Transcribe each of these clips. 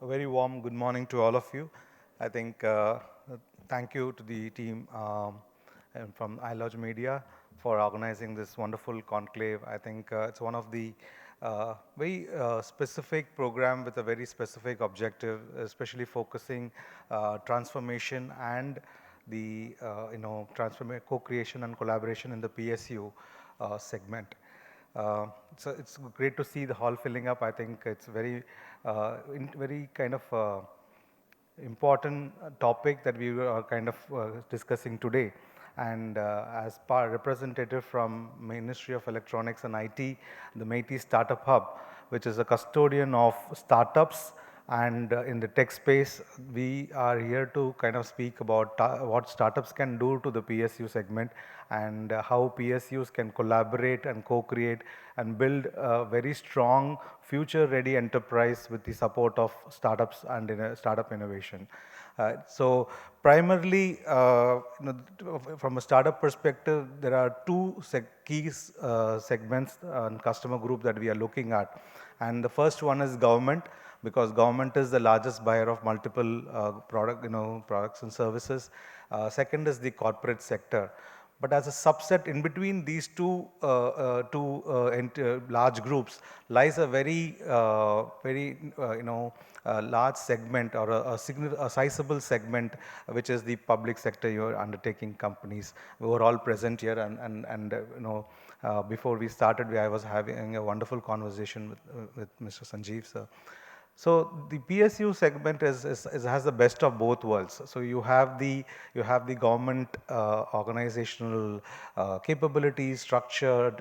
A very warm good morning to all of you. I think thank you to the team and from ilouge Media for organizing this wonderful conclave. I think it's one of the very specific program with a very specific objective, especially focusing transformation and the co-creation and collaboration in the PSU segment. So it's great to see the hall filling up. I think it's very kind of important topic that we are kind of discussing today. And as part representative from Ministry of Electronics and IT, the MeitY Startup Hub, which is a custodian of startups, and in the tech space, we are here to kind of speak about what startups can do to the PSU segment and how PSUs can collaborate and co-create and build a very strong future-ready enterprise with the support of startups and startup innovation. So primarily, from a startup perspective, there are two key segments and customer group that we are looking at. And the first one is government, because government is the largest buyer of multiple products and services. Second is the corporate sector. But as a subset in between these two large groups lies a very large segment or a sizable segment, which is the public sector your undertaking companies who are all present here. Before we started, I was having a wonderful conversation with Mr. Sanjeev sir. So the PSU segment has the best of both worlds. So you have the government organizational capabilities, structure,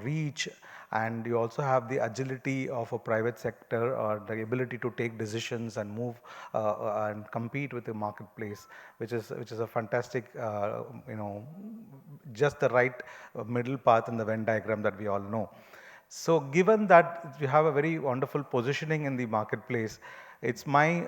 reach, and you also have the agility of a private sector or the ability to take decisions and move and compete with the marketplace, which is a fantastic just the right middle path in the Venn diagram that we all know. So given that we have a very wonderful positioning in the marketplace, it's my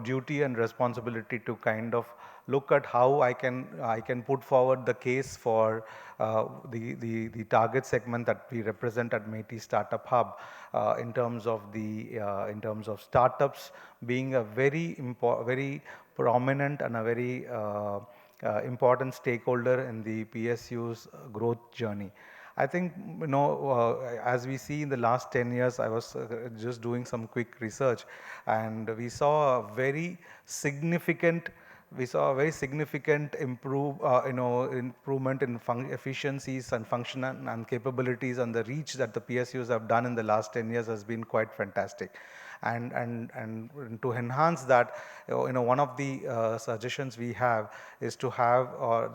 duty and responsibility to kind of look at how I can put forward the case for the target segment that we represent at MeitY Startup Hub in terms of startups being a very prominent and a very important stakeholder in the PSU's growth journey. I think, as we see in the last 10 years, I was just doing some quick research, and we saw a very significant improvement in efficiencies and function and capabilities, and the reach that the PSUs have done in the last 10 years has been quite fantastic. And to enhance that, one of the suggestions we have is to have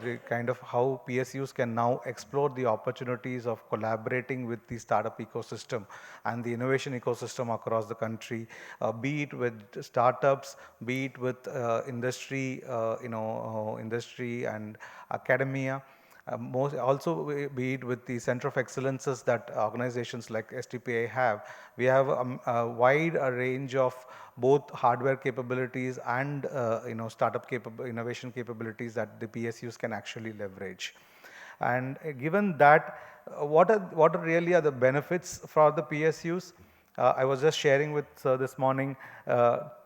the kind of how PSUs can now explore the opportunities of collaborating with the startup ecosystem and the innovation ecosystem across the country, be it with startups, be it with industry, industry and academia. Also be it with the Center of Excellences that organizations like STPI have. We have a wide range of both hardware capabilities and startup innovation capabilities that the PSUs can actually leverage. And given that, what are really are the benefits for the PSUs? I was just sharing with Sir this morning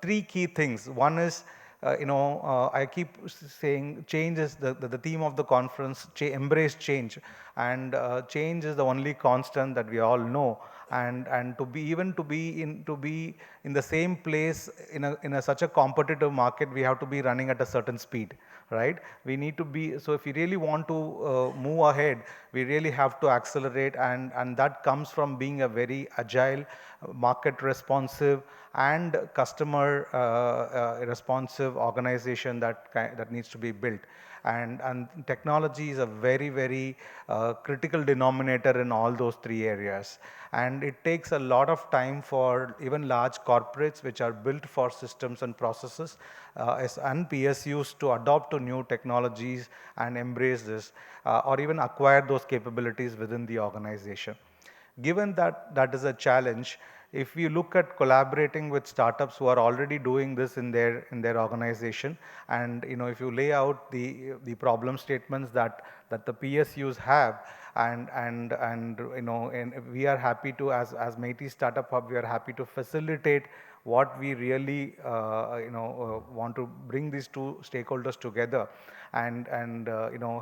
three key things. One is, I keep saying change is the theme of the conference, embrace change. And change is the only constant that we all know. And to be in the same place in such a competitive market, we have to be running at a certain speed, right? We need to be, so if we really want to move ahead, we really have to accelerate, and that comes from being a very agile, market responsive and customer responsive organization that needs to be built. And technology is a very critical denominator in all those three areas. And it takes a lot of time for even large corporates which are built for systems and processes and PSUs to adopt to new technologies and embrace this or even acquire those capabilities within the organization. Given that that is a challenge, if you look at collaborating with startups who are already doing this in their organization, and if you lay out the problem statements that the PSUs have, and we are happy to, as MeitY Startup Hub, we are happy to facilitate what we really want to bring these two stakeholders together and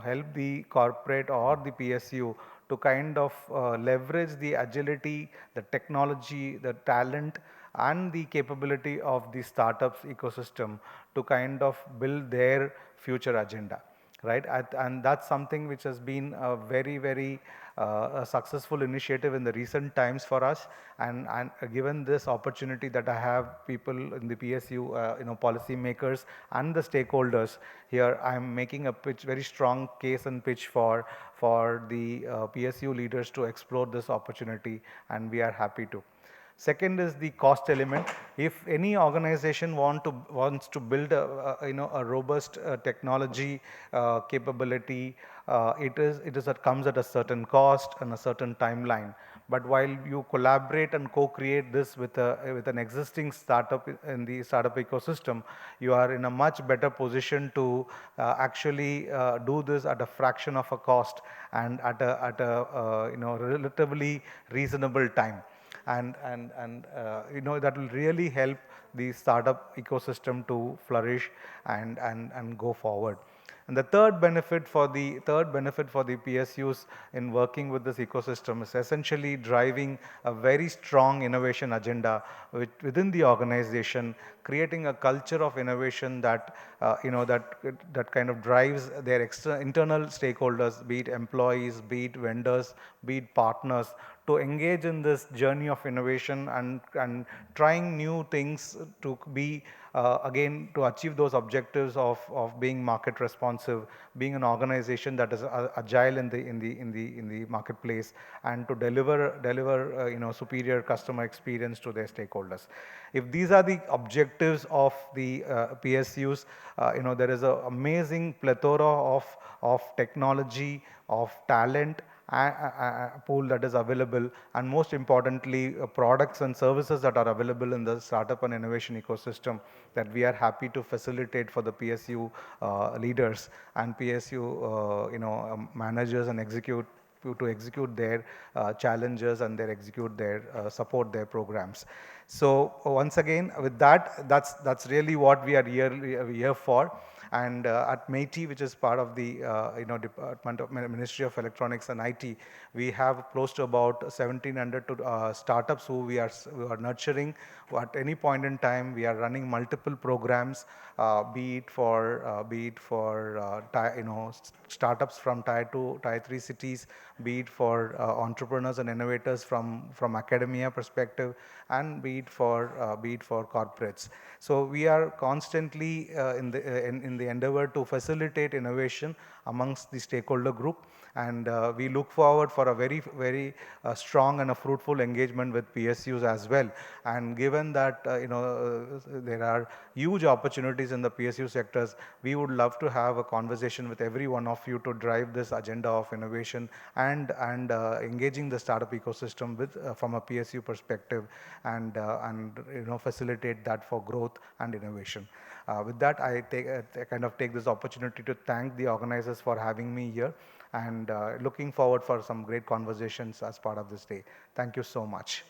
help the corporate or the PSU to kind of leverage the agility, the technology, the talent and the capability of the startups ecosystem to kind of build their future agenda, right? And that's something which has been a very a successful initiative in the recent times for us. And given this opportunity that I have people in the PSU, policy makers and the stakeholders here, I'm making a pitch, very strong case and pitch for the PSU leaders to explore this opportunity, and we are happy to. Second is the cost element. If any organization wants to build a robust technology capability, it comes at a certain cost and a certain timeline. But while you collaborate and co-create this with an existing startup in the startup ecosystem, you are in a much better position to actually do this at a fraction of a cost and at a relatively reasonable time. And that will really help the startup ecosystem to flourish and go forward. And the third benefit for the PSUs in working with this ecosystem is essentially driving a very strong innovation agenda within the organization, creating a culture of innovation that that kind of drives their internal stakeholders, be it employees, be it vendors, be it partners, to engage in this journey of innovation and trying new things to be again to achieve those objectives of being market responsive, being an organization that is agile in the marketplace, and to deliver superior customer experience to their stakeholders. If these are the objectives of the PSUs, there is an amazing plethora of technology, of talent pool that is available, and most importantly products and services that are available in the startup and innovation ecosystem that we are happy to facilitate for the PSU leaders and PSU managers and to execute their challenges and support their programs. So once again, with that, that's really what we are here for. And at MeitY, which is part of the Department of Ministry of Electronics and IT, we have close to about 1,700 startups who we are nurturing. At any point in time, we are running multiple programs, be it for startups from Tier 2, Tier 3 cities, be it for entrepreneurs and innovators from academia perspective, and be it for corporates. So we are constantly in the endeavor to facilitate innovation amongst the stakeholder group, and we look forward for a very strong and a fruitful engagement with PSUs as well. And given that there are huge opportunities in the PSU sectors, we would love to have a conversation with every one of you to drive this agenda of innovation and engaging the startup ecosystem with from a PSU perspective, and facilitate that for growth and innovation. With that, I kind of take this opportunity to thank the organizers for having me here, and looking forward for some great conversations as part of this day. Thank you so much.